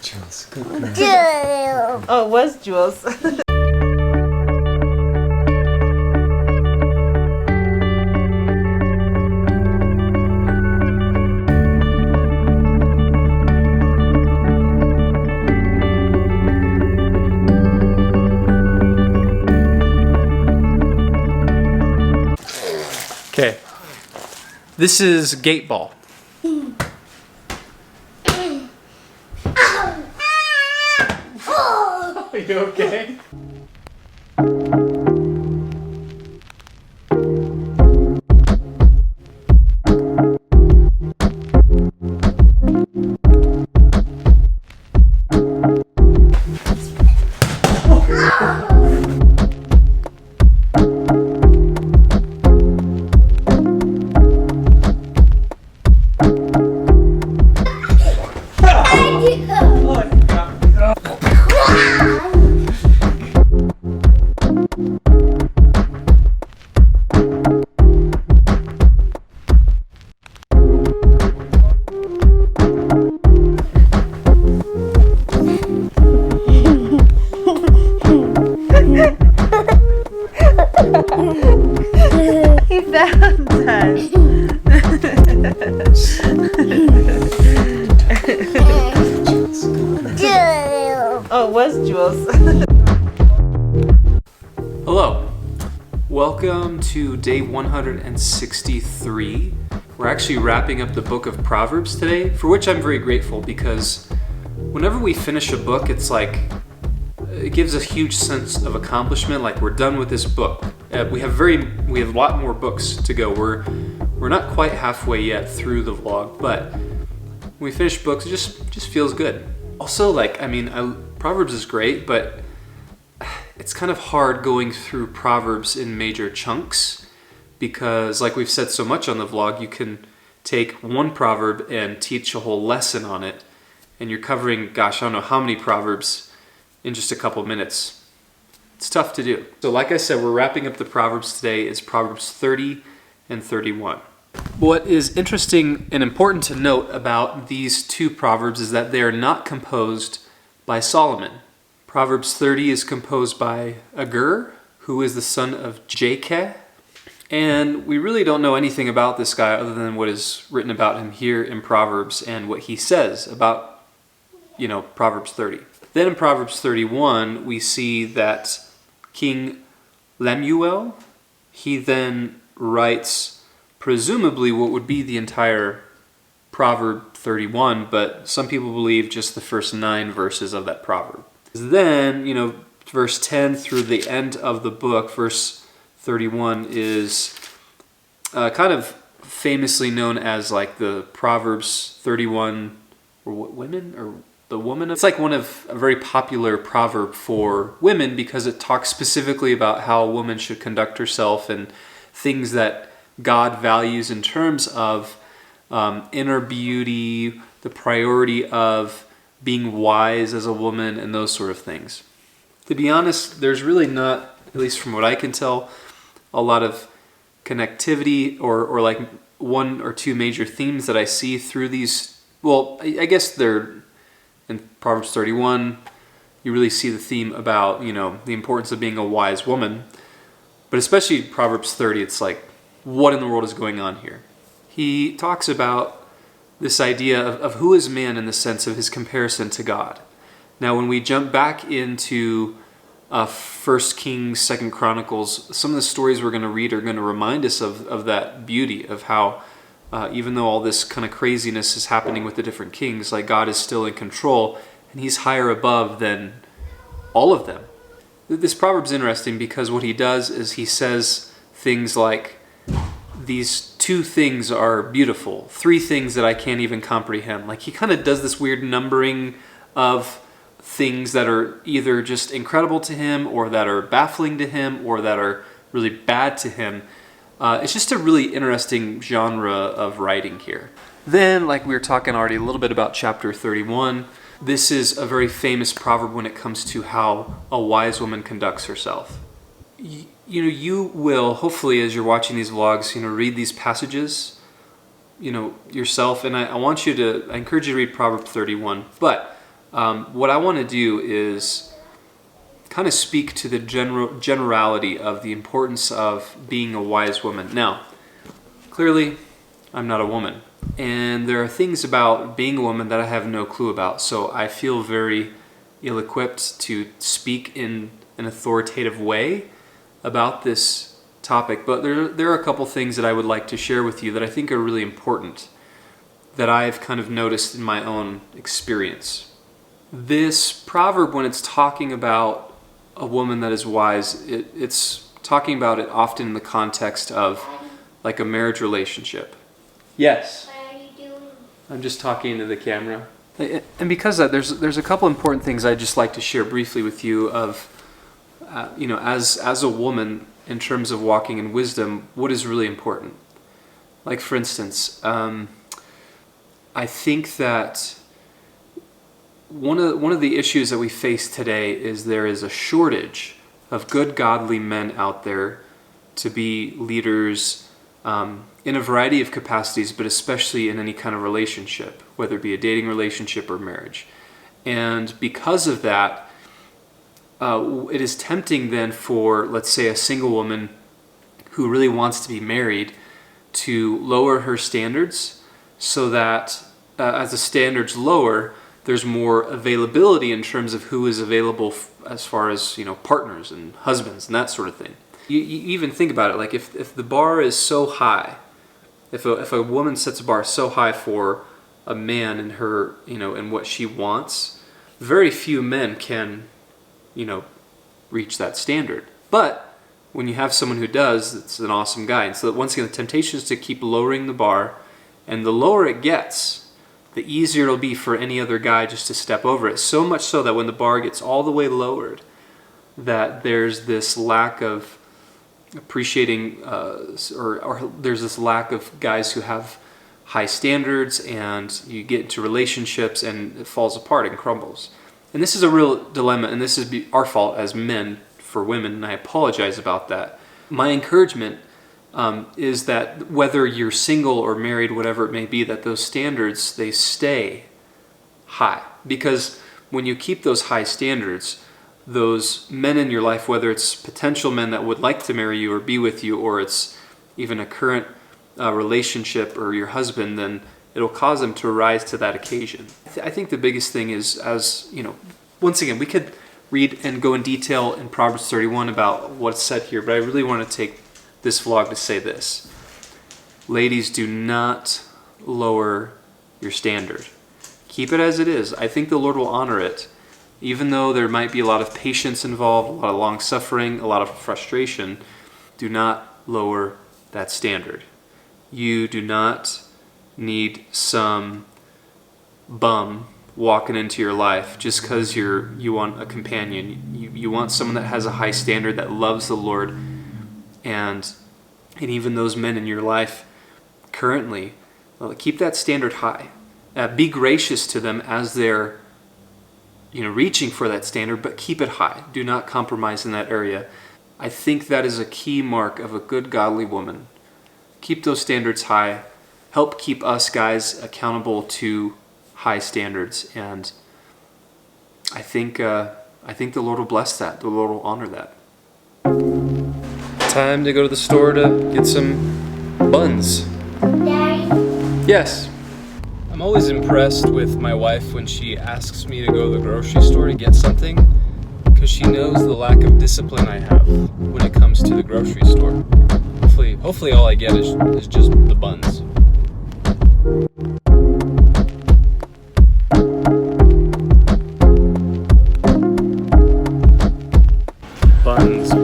Jules. Good girl. Oh, it was Jules. Okay, this is gate ball. Are you okay? He found us. Oh, it was Jules. Hello, welcome to day 163. We're actually wrapping up the book of Proverbs today, for which I'm very grateful because whenever we finish a book, it's like, it gives a huge sense of accomplishment, like we're done with this book. We have a lot more books to go. We're not quite halfway yet through the vlog, but when we finish books, it just feels good. Also, Proverbs is great, but it's kind of hard going through Proverbs in major chunks because, like we've said so much on the vlog, you can take one proverb and teach a whole lesson on it, and you're covering, gosh, I don't know how many Proverbs in just a couple minutes. It's tough to do. So like I said, we're wrapping up the Proverbs today. It's Proverbs 30 and 31. What is interesting and important to note about these two Proverbs is that they are not composed by Solomon. Proverbs 30 is composed by Agur, who is the son of Jakeh, and we really don't know anything about this guy other than what is written about him here in Proverbs and what he says about, Proverbs 30. Then in Proverbs 31, we see that King Lemuel, he then writes presumably what would be the entire Proverb 31, but some people believe just the first 9 verses of that proverb. Then, verse 10 through the end of the book, verse 31 is kind of famously known as like the Proverbs 31 or what, women or the woman. It's like a very popular proverb for women because it talks specifically about how a woman should conduct herself and things that God values in terms of inner beauty, the priority of being wise as a woman, and those sort of things. To be honest, there's really not, at least from what I can tell, a lot of connectivity or like one or two major themes that I see through these. Well, I guess they're in Proverbs 31, you really see the theme about, the importance of being a wise woman. But especially Proverbs 30, it's like, what in the world is going on here? He talks about this idea of who is man in the sense of his comparison to God. Now, when we jump back into 1 Kings, 2 Chronicles, some of the stories we're going to read are going to remind us of that beauty, of how even though all this kind of craziness is happening with the different kings, like God is still in control, and he's higher above than all of them. This proverb's interesting because what he does is he says things like, these 2 things are beautiful, 3 things that I can't even comprehend. Like he kind of does this weird numbering of things that are either just incredible to him or that are baffling to him or that are really bad to him. It's just a really interesting genre of writing here. Then, like we were talking already a little bit about chapter 31, this is a very famous proverb when it comes to how a wise woman conducts herself. You will, hopefully, as you're watching these vlogs, read these passages yourself, and I want you to, I encourage you to read Proverbs 31. But what I want to do is kind of speak to the generality of the importance of being a wise woman. Now, clearly, I'm not a woman, and there are things about being a woman that I have no clue about, so I feel very ill-equipped to speak in an authoritative way about this topic. But there are a couple things that I would like to share with you that I think are really important, that I've kind of noticed in my own experience. This proverb, when it's talking about a woman that is wise, it's talking about it often in the context of like a marriage relationship. Yes. What are you doing? I'm just talking to the camera. And because of that, there's a couple important things I'd just like to share briefly with you of, as a woman, in terms of walking in wisdom, what is really important. Like, for instance, I think that one of the issues that we face today is there is a shortage of good, godly men out there to be leaders in a variety of capacities, but especially in any kind of relationship, whether it be a dating relationship or marriage. And because of that, it is tempting then for, let's say, a single woman who really wants to be married to lower her standards so that as the standards lower, there's more availability in terms of who is available as far as, partners and husbands and that sort of thing. You even think about it, like if the bar is so high, if a woman sets a bar so high for a man and her, and what she wants, very few men can, reach that standard. But when you have someone who does, it's an awesome guy. And so once again, the temptation is to keep lowering the bar, and the lower it gets, the easier it'll be for any other guy just to step over it. So much so that when the bar gets all the way lowered, that there's this lack of appreciating, or there's this lack of guys who have high standards, and you get into relationships and it falls apart and crumbles. And this is a real dilemma, and this is our fault as men for women, and I apologize about that. My encouragement is that whether you're single or married, whatever it may be, that those standards, they stay high. Because when you keep those high standards, those men in your life, whether it's potential men that would like to marry you or be with you, or it's even a current relationship or your husband, then it'll cause them to rise to that occasion. I think the biggest thing is, once again, we could read and go in detail in Proverbs 31 about what's said here, but I really want to take this vlog to say this. Ladies, do not lower your standard. Keep it as it is. I think the Lord will honor it. Even though there might be a lot of patience involved, a lot of long suffering, a lot of frustration, do not lower that standard. You do not need some bum walking into your life just because you want a companion. You want someone that has a high standard, that loves the Lord, and even those men in your life currently, keep that standard high. Be gracious to them as they're reaching for that standard, but keep it high. Do not compromise in that area. I think that is a key mark of a good, godly woman. Keep those standards high. Help keep us guys accountable to high standards, and I think the Lord will bless that. The Lord will honor that. Time to go to the store to get some buns. Daddy? Yes. I'm always impressed with my wife when she asks me to go to the grocery store to get something, because she knows the lack of discipline I have when it comes to the grocery store. Hopefully all I get is just the buns.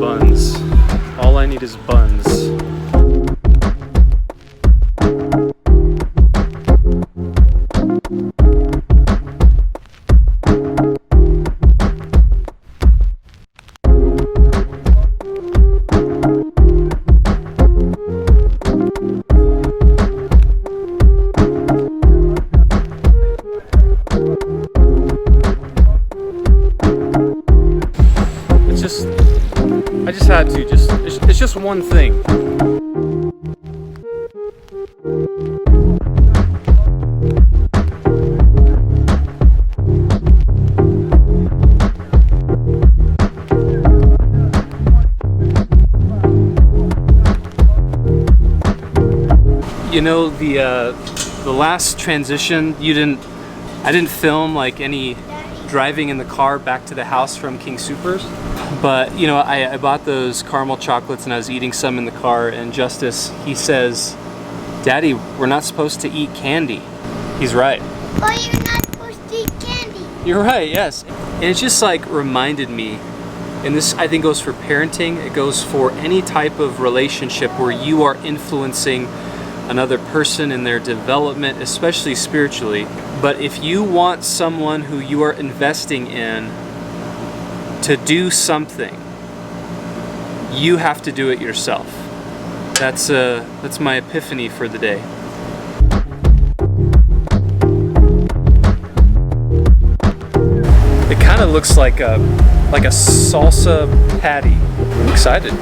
Buns. All I need is buns. I just had to, it's just one thing. You know, the last transition, I didn't film like any driving in the car back to the house from King Soopers, but you know, I bought those caramel chocolates and I was eating some in the car, and Justice, he says, "Daddy, we're not supposed to eat candy." He's right. But you're not supposed to eat candy. You're right, yes. And it just like reminded me, and this I think goes for parenting, it goes for any type of relationship where you are influencing another person in their development, especially spiritually. But if you want someone who you are investing in to do something, you have to do it yourself. That's my epiphany for the day. It kind of looks like a salsa patty. I'm excited.